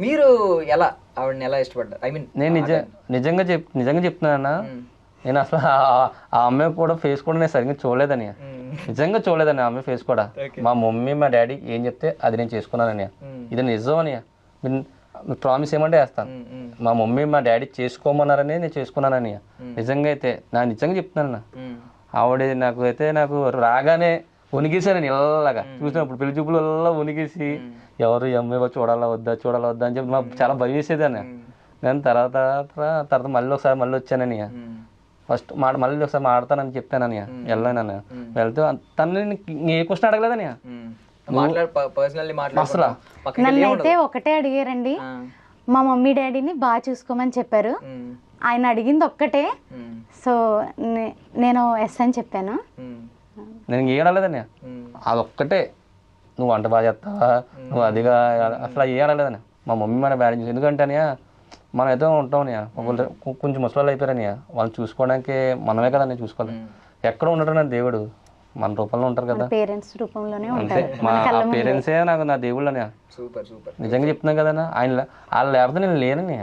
మీరు ఎలా ఆవిడని ఎలా ఇష్టపడ్డారు? ఐ మీన్ నేను నిజంగా చెప్తున్నానన్నా, నేను అసలు ఆ అమ్మాయి కూడా ఫేస్ కూడా నేను సరిగ్గా చూడలేదని, నిజంగా చూడలేదని ఆ అమ్మాయి ఫేస్ కూడా. మా మమ్మీ మా డాడీ ఏం చెప్తే అది నేను చేసుకున్నానని, ఇది నిజం అని ప్రామిస్ ఏమంటే వేస్తాను. మా మమ్మీ మా డాడీ చేసుకోమన్నారని నేను చేసుకున్నానని. నిజంగా అయితే నిజంగా చెప్తున్నాను. ఆవిడ నాకు రాగానే వణిగేసానని ఇలాగా చూసినప్పుడు పెళ్లి చూపులు వణిగేసి ఎవరు ఈ అమ్మాయి చూడాలా వద్దా అని చెప్పి మాకు చాలా భయం వేసేదాన్ని. నేను తర్వాత మళ్ళీ వచ్చానని, ఫస్ట్ మళ్ళీ ఒకసారి మాడతానని చెప్పానని వెళ్ళానని. వెళ్తే తను ఏ క్వశ్చన్ అడగలేదని అసలు. నన్ను అయితే ఒకటే అడిగారండి, మా మమ్మీ డాడీని బాగా చూసుకోమని చెప్పారు. ఆయన అడిగింది ఒక్కటే, సో నేను ఎస్ అని చెప్పాను. నేను ఏడలేదని అదొక్కటే, నువ్వు వంట బాగా చేస్తావా, నువ్వు అదిగా అసలు ఏడలేదని మా మమ్మీ మన డాడీ చూసి. ఎందుకంటే మనం అయితే ఉంటాం కొంచెం ముసలాళ్ళు అయిపోయారని, వాళ్ళు చూసుకోవడానికి మనమే కదా నేను చూసుకోవాలి. ఎక్కడ ఉండటం నా దేవుడు మన రూపంలో ఉంటారు కదా, పేరెంట్స్ రూపంలోనే అంతే. మా పేరెంట్సే నాకు నా దేవుళ్ళని. నిజంగా చెప్తున్నాను కదా, ఆయన వాళ్ళు లేకపోతే నేను లేనని.